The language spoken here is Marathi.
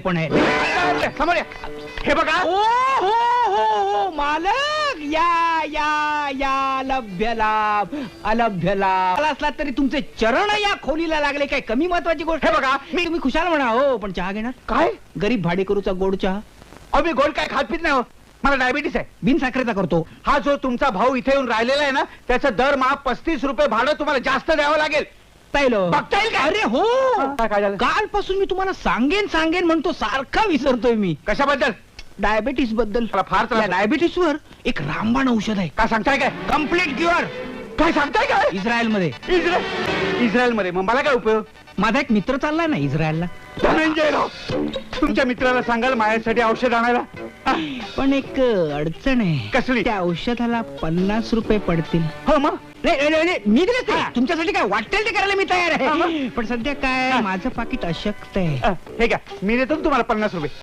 पण आहे. समोर या. हे बघा. ओ हो हो हो मालक, या या या लभ्य लाभ अलभ्य लाभ असला तरी तुमचे चरण या खोलीला लागले. काय कमी महत्वाची गोष्ट? हे बघा, मी तुम्ही खुशाल म्हणा हो, पण चहा घेणार? काय? गरीब भाडेकरूचा गोड चहा. अहो मी गोड काय खात पित नाही हो. मला डायबिटीस आहे. बिन साखरेचा करतो. हा जो तुमचा भाऊ इथे येऊन राहिलेला आहे ना, त्याचं दरमहा 35 रुपये भाडं तुम्हाला जास्त द्यावं लागेल. बघता येईल का? अरे हो, काय झालं? कालपासून मी तुम्हाला सांगेन म्हणतो, सारखा विसरतोय मी. कशाबद्दल? डायबिटीस बद्दल. मला फार त्रास आहे. डायबिटीस वर एक रामबाण औषध आहे. काय सांगताय? काय कम्प्लीट क्युअर. काय सांगताय? काय इस्रायल मध्ये. इस्रायल मध्ये? मग मला काय उपयोग? माझा एक मित्र चाललाय ना इस्रायलला. धनंजयराव, तुमच्या मित्राला सांगाल माझ्यासाठी औषध आणायला. पण एक अडचण आहे. कसली? त्या औषधाला 50 रुपये पडतील. हो मग नाही, मी दिले ते. हा. तुमच्यासाठी काय वाटेल ते करायला मी तयार हा, आहे. मग? पण सध्या काय, हा. माझं पाकिट अशक्त आहे. हे घ्या, मी देतो ना तुम्हाला 50 रुपये.